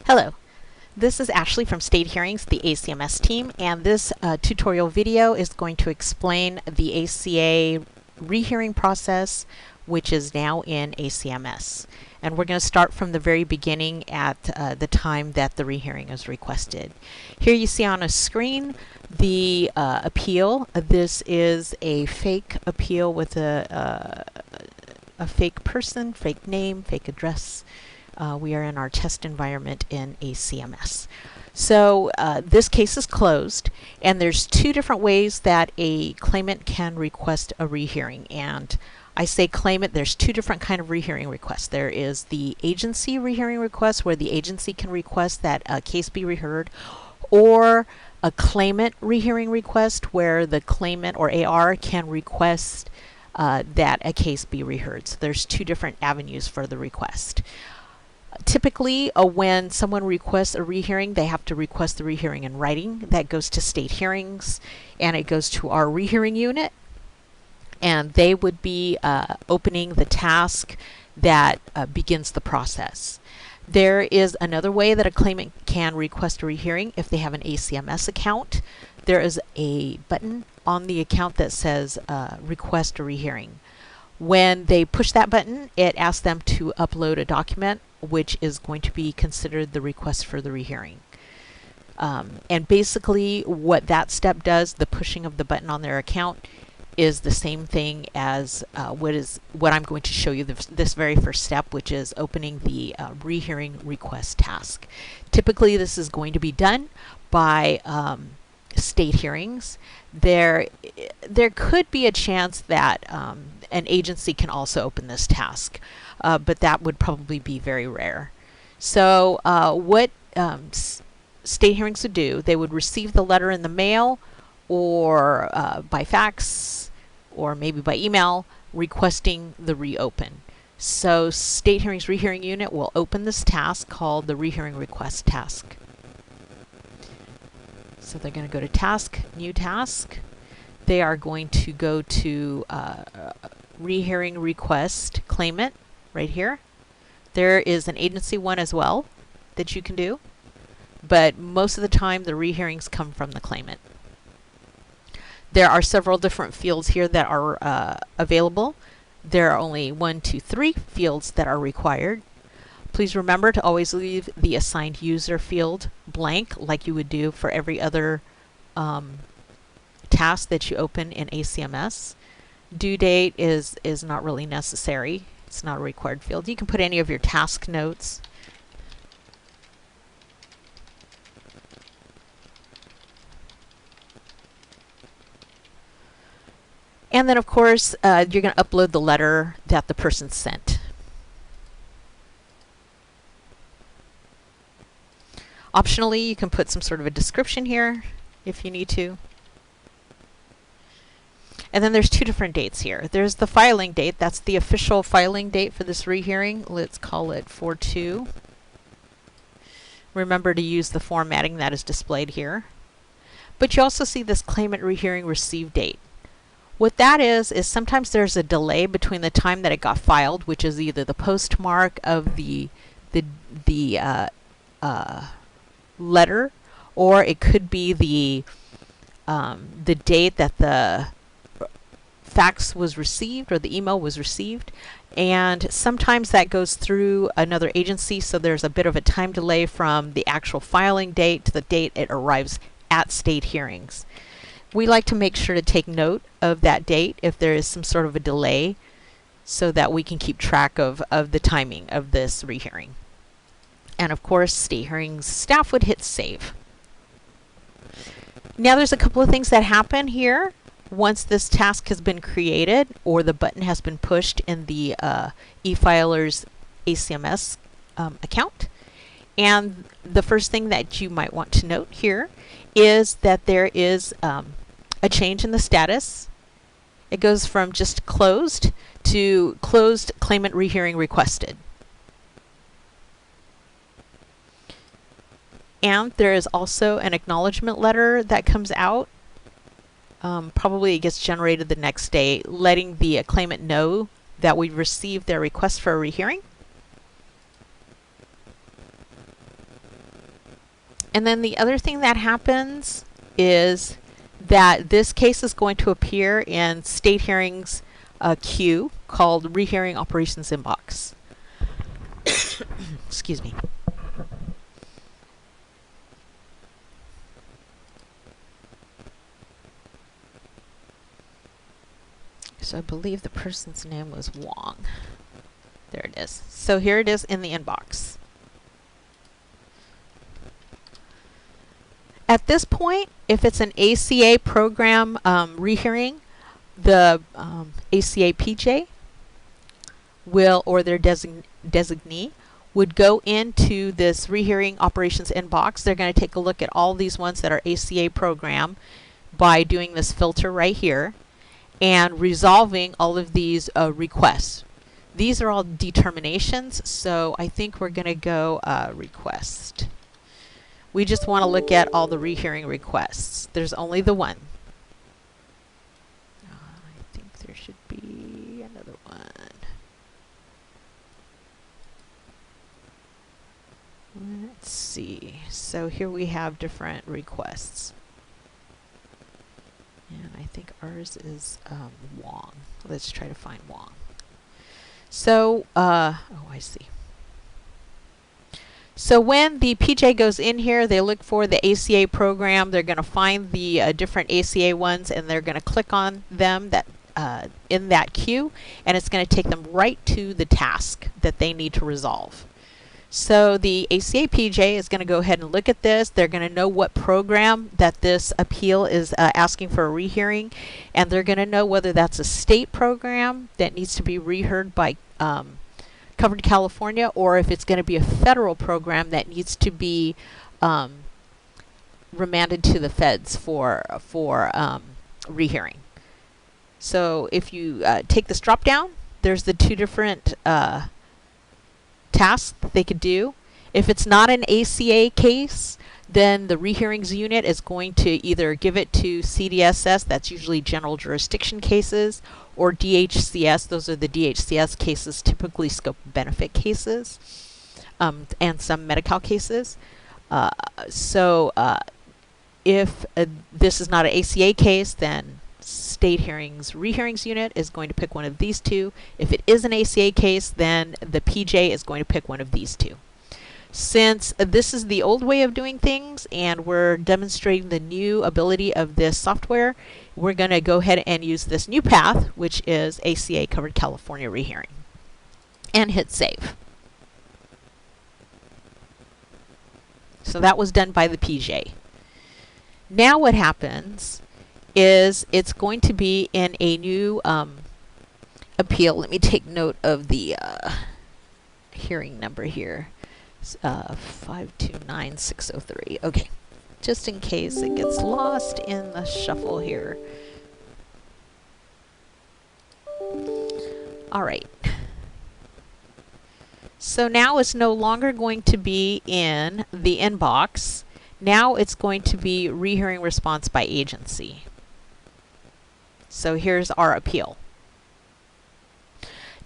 Hello, this is Ashley from State Hearings, the ACMS team, and this tutorial video is going to explain the ACA rehearing process, which is now in ACMS. And we're going to start from the very beginning at the time that the rehearing is requested. Here you see on a screen the appeal. This is a fake appeal with a fake person, fake name, fake address. We are in our test environment in ACMS. So this case is closed, and there's two different ways that a claimant can request a rehearing. And I say claimant, there's two different kind of rehearing requests. There is the agency rehearing request, where the agency can request that a case be reheard, or a claimant rehearing request, where the claimant or AR can request that a case be reheard. So there's two different avenues for the request. Typically, when someone requests a rehearing, they have to request the rehearing in writing. That goes to State Hearings, and it goes to our Rehearing Unit, and they would be opening the task that begins the process. There is another way that a claimant can request a rehearing if they have an ACMS account. There is a button on the account that says Request a Rehearing. When they push that button, it asks them to upload a document, which is going to be considered the request for the rehearing. And basically what that step does, the pushing of the button on their account, is the same thing as what I'm going to show you this very first step, which is opening the rehearing request task. Typically this is going to be done by State Hearings. There could be a chance that an agency can also open this task, but that would probably be very rare. So what State Hearings would do, they would receive the letter in the mail or by fax or maybe by email requesting the reopen. So State Hearings Rehearing Unit will open this task called the Rehearing Request Task. So they're going to go to Task, New Task. They are going to go to Rehearing Request Claimant right here. There is an agency one as well that you can do, but most of the time the rehearings come from the claimant. There are several different fields here that are available. There are only 1, 2, 3 fields that are required. Please remember to always leave the assigned user field blank, like you would do for every other task that you open in ACMS. Due date is not really necessary. It's not a required field. You can put any of your task notes. And then, of course, you're going to upload the letter that the person sent. Optionally, you can put some sort of a description here if you need to. And then there's two different dates here. There's the filing date. That's the official filing date for this rehearing. Let's call it 4/2. Remember to use the formatting that is displayed here. But you also see this claimant rehearing receive date. What that is sometimes there's a delay between the time that it got filed, which is either the postmark of the letter, or it could be the date that the fax was received or the email was received, and sometimes that goes through another agency, so there's a bit of a time delay from the actual filing date to the date it arrives at State Hearings. We like to make sure to take note of that date if there is some sort of a delay, so that we can keep track of the timing of this rehearing. And of course, State Hearings staff would hit save. Now there's a couple of things that happen here once this task has been created or the button has been pushed in the e-filer's ACMS account. And the first thing that you might want to note here is that there is a change in the status. It goes from just closed to closed claimant rehearing requested. And there is also an acknowledgement letter that comes out. Probably it gets generated the next day, letting the claimant know that we received their request for a rehearing. And then the other thing that happens is that this case is going to appear in state hearings queue called Rehearing Operations Inbox. Excuse me. So I believe the person's name was Wong. There it is. So here it is in the inbox. At this point, if it's an ACA program rehearing, the ACA PJ will, or their designee, would go into this rehearing operations inbox. They're going to take a look at all these ones that are ACA program by doing this filter right here and resolving all of these requests. These are all determinations, so I think we're going to go request. We just want to look at all the rehearing requests. There's only the one. I think there should be another one. Let's see. So here we have different requests. And I think ours is Wong. Let's try to find Wong. So, oh, I see. So when the PJ goes in here, they look for the ACA program. They're going to find the different ACA ones, and they're going to click on them that in that queue, and it's going to take them right to the task that they need to resolve. So the ACA PJ is going to go ahead and look at this. They're going to know what program that this appeal is asking for a rehearing, and they're going to know whether that's a state program that needs to be reheard by Covered California, or if it's going to be a federal program that needs to be remanded to the feds for rehearing. So if you take this drop down, there's the two different tasks that they could do. If it's not an ACA case, then the Rehearings Unit is going to either give it to CDSS, that's usually general jurisdiction cases, or DHCS, those are the DHCS cases, typically scope benefit cases, and some Medi-Cal cases. If this is not an ACA case, then State Hearings Rehearings Unit is going to pick one of these two. If it is an ACA case, then the PJ is going to pick one of these two. Since this is the old way of doing things and we're demonstrating the new ability of this software, we're going to go ahead and use this new path, which is ACA Covered California Rehearing, and hit save. So that was done by the PJ. Now what happens is it's going to be in a new appeal. Let me take note of the hearing number here. 529603. Okay, just in case it gets lost in the shuffle here. All right. So now it's no longer going to be in the inbox. Now it's going to be rehearing response by agency. So here's our appeal.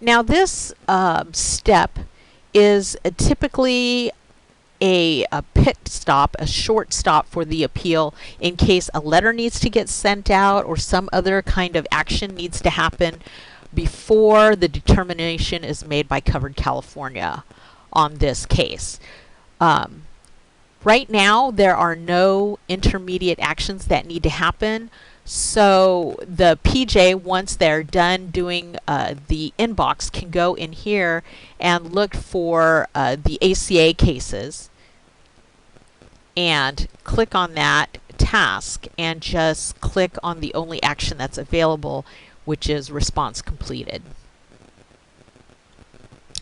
Now this step is typically a pit stop, a short stop for the appeal in case a letter needs to get sent out or some other kind of action needs to happen before the determination is made by Covered California on this case. Right now, there are no intermediate actions that need to happen. So the PJ, once they're done doing the inbox, can go in here and look for the ACA cases and click on that task and just click on the only action that's available, which is response completed.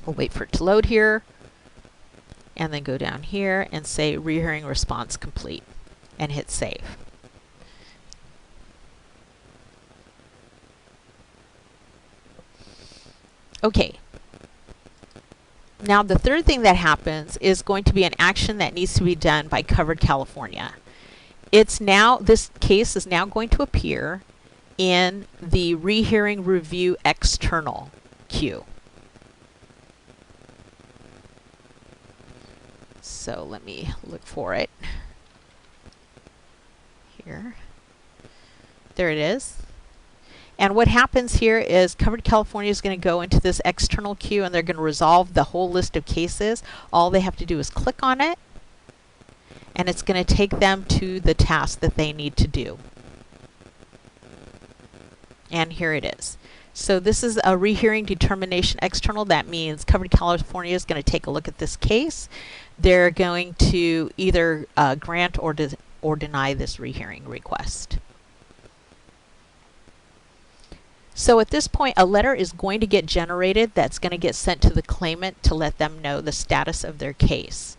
We'll wait for it to load here and then go down here and say rehearing response complete and hit save. Okay. Now the third thing that happens is going to be an action that needs to be done by Covered California. It's now, this case is now going to appear in the Rehearing Review External queue. So let me look for it. here. There it is. And what happens here is Covered California is going to go into this external queue and they're going to resolve the whole list of cases. All they have to do is click on it and it's going to take them to the task that they need to do. And here it is. So this is a rehearing determination external. That means Covered California is going to take a look at this case. They're going to either grant or deny this rehearing request. So at this point, a letter is going to get generated that's going to get sent to the claimant to let them know the status of their case.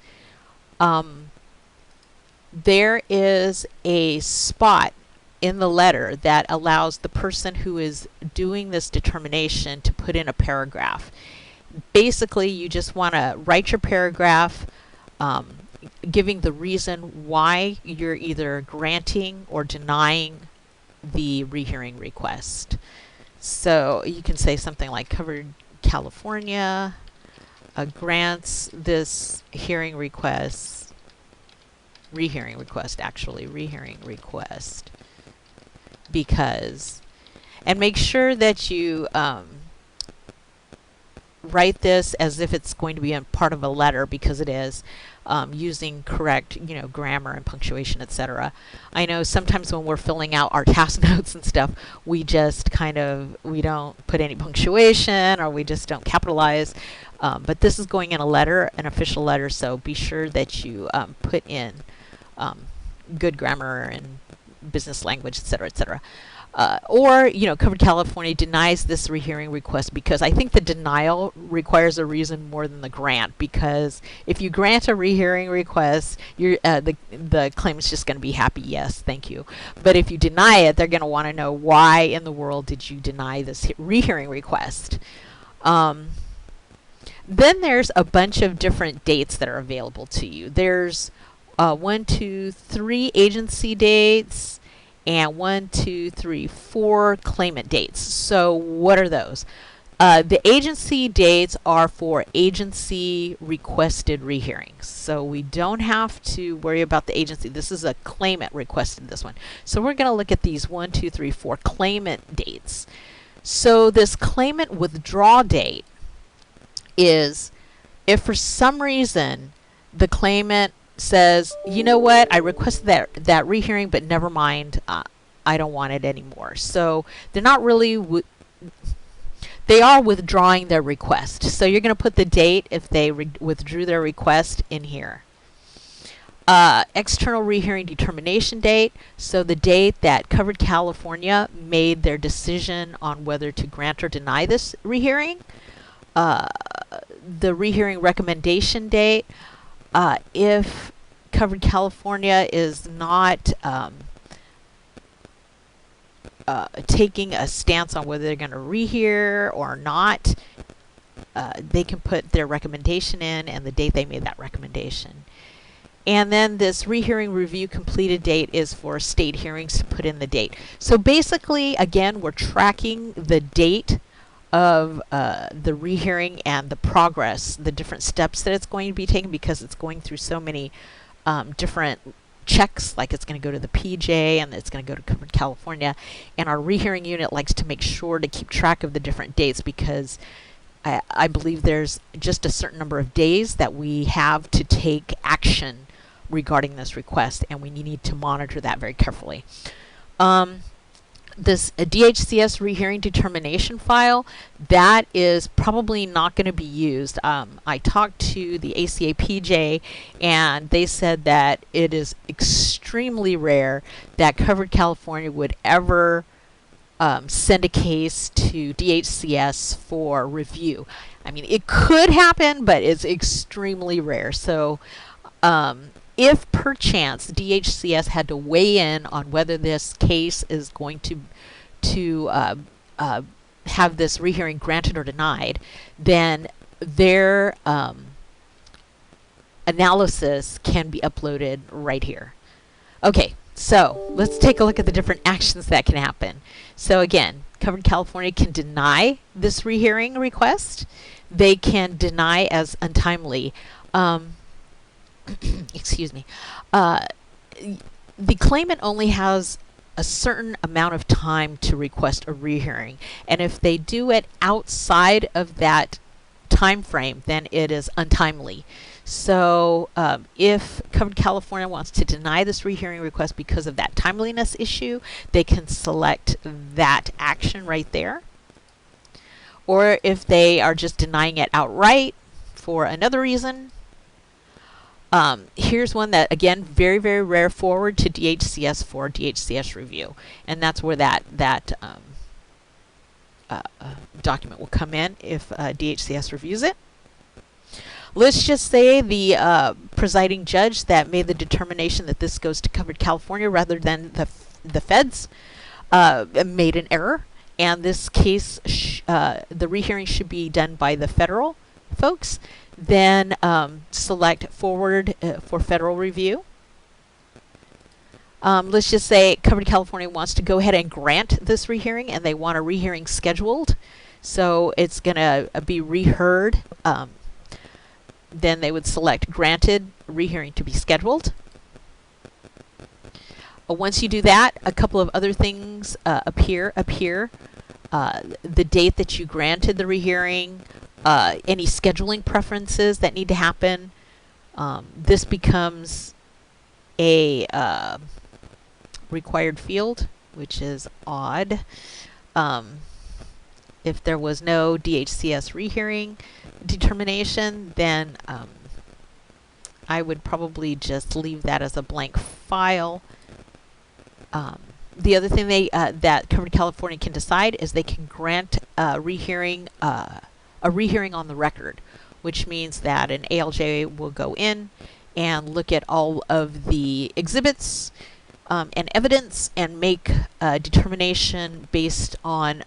There is a spot in the letter that allows the person who is doing this determination to put in a paragraph. Basically, you just want to write your paragraph giving the reason why you're either granting or denying the rehearing request. So you can say something like Covered California grants this rehearing request, because, and make sure that you write this as if it's going to be a part of a letter, because it is, using correct, grammar and punctuation, etc. I know sometimes when we're filling out our task notes and stuff, we just we don't put any punctuation or we just don't capitalize. But this is going in a letter, an official letter, so be sure that you put in good grammar and business language, etc., etc. Or, Covered California denies this rehearing request because I think the denial requires a reason more than the grant, because if you grant a rehearing request, the claimant's just going to be happy, yes, thank you. But if you deny it, they're going to want to know why in the world did you deny this rehearing request. Then there's a bunch of different dates that are available to you. There's 1, 2, 3 agency dates, and 1, 2, 3, 4 claimant dates. So what are those? The agency dates are for agency requested rehearings. So we don't have to worry about the agency. This is a claimant requested this one. So we're going to look at these 1, 2, 3, 4 claimant dates. So this claimant withdrawal date is if for some reason the claimant says, you know what, I requested that rehearing, but never mind, I don't want it anymore. So they're not really, they are withdrawing their request. So you're going to put the date if they withdrew their request in here. External rehearing determination date, so the date that Covered California made their decision on whether to grant or deny this rehearing. The rehearing recommendation date, if Covered California is not taking a stance on whether they're going to rehear or not, they can put their recommendation in and the date they made that recommendation. And then this rehearing review completed date is for state hearings to put in the date. So basically, again, we're tracking the date of the rehearing and the progress, the different steps that it's going to be taken, because it's going through so many different checks, like it's going to go to the PJ and it's going to go to Covered California. And our rehearing unit likes to make sure to keep track of the different dates, because I believe there's just a certain number of days that we have to take action regarding this request, and we need to monitor that very carefully. This DHCS rehearing determination file, that is probably not going to be used. I talked to the ACA PJ and they said that it is extremely rare that Covered California would ever send a case to DHCS for review. I mean, it could happen, but it's extremely rare. So if perchance DHCS had to weigh in on whether this case is going to have this rehearing granted or denied, then their analysis can be uploaded right here. Okay, so let's take a look at the different actions that can happen. So again, Covered California can deny this rehearing request. They can deny as untimely. Excuse me. the claimant only has a certain amount of time to request a rehearing, and if they do it outside of that time frame, then it is untimely. So if Covered California wants to deny this rehearing request because of that timeliness issue, they can select that action right there. Or if they are just denying it outright for another reason, here's one that, again, very, very rare: forward to DHCS for DHCS review. And that's where that document will come in if DHCS reviews it. Let's just say the presiding judge that made the determination that this goes to Covered California rather than the feds made an error. And this case, the rehearing should be done by the federal folks. Then select forward for federal review. Let's just say Covered California wants to go ahead and grant this rehearing, and they want a rehearing scheduled. So it's going to be reheard. Then they would select granted rehearing to be scheduled. Once you do that, a couple of other things appear. The date that you granted the rehearing, any scheduling preferences that need to happen. This becomes a required field, which is odd. If there was no DHCS rehearing determination, then I would probably just leave that as a blank file. The other thing that Covered California can decide is they can grant a rehearing on the record, which means that an ALJ will go in and look at all of the exhibits and evidence and make a determination based on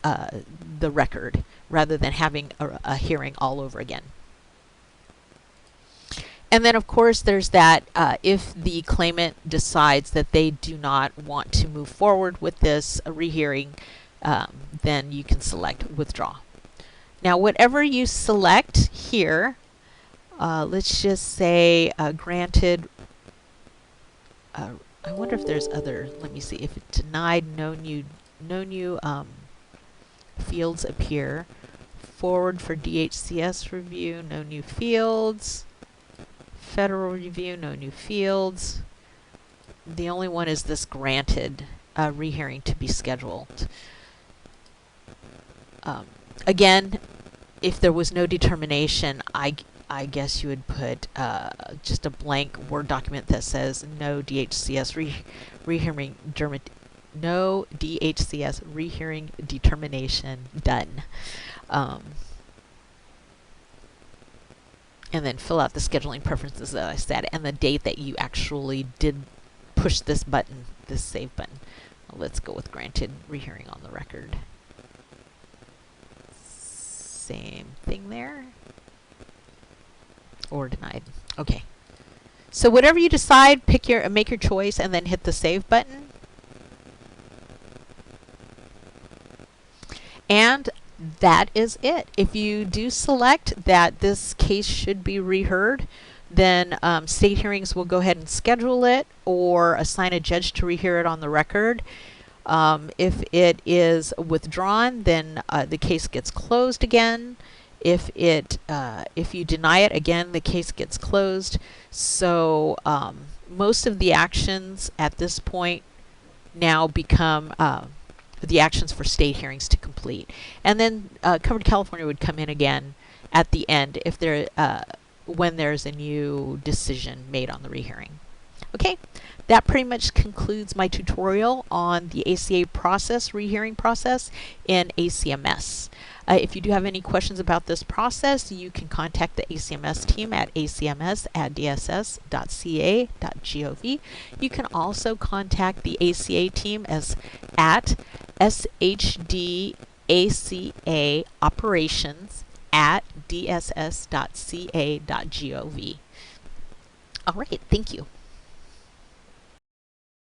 the record rather than having a hearing all over again. And then, of course, there's that if the claimant decides that they do not want to move forward with this rehearing, then you can select withdraw. Now, whatever you select here, let's just say granted. I wonder if there's other. Let me see. If it's denied, no new fields appear. Forward for DHCS review, no new fields. Federal review, no new fields. The only one is this granted rehearing to be scheduled. Again, if there was no determination, I guess you would put just a blank Word document that says no DHCS rehearing no DHCS rehearing determination done. And then fill out the scheduling preferences that I said and the date that you actually did push this button, this save button. Let's go with granted rehearing on the record. Same thing there. Or denied. Okay. So whatever you decide, make your choice and then hit the save button. And that is it. If you do select that this case should be reheard, then State Hearings will go ahead and schedule it or assign a judge to rehear it on the record. If it is withdrawn, then the case gets closed again. If you deny it, again, the case gets closed. So most of the actions at this point now become the actions for state hearings to complete. And then Covered California would come in again at the end if there when there's a new decision made on the rehearing. Okay, that pretty much concludes my tutorial on the ACA process, rehearing process in ACMS. If you do have any questions about this process, you can contact the ACMS team at acms@dss.ca.gov. You can also contact the ACA team at shdAcaoperations@dss.ca.gov. All right, thank you.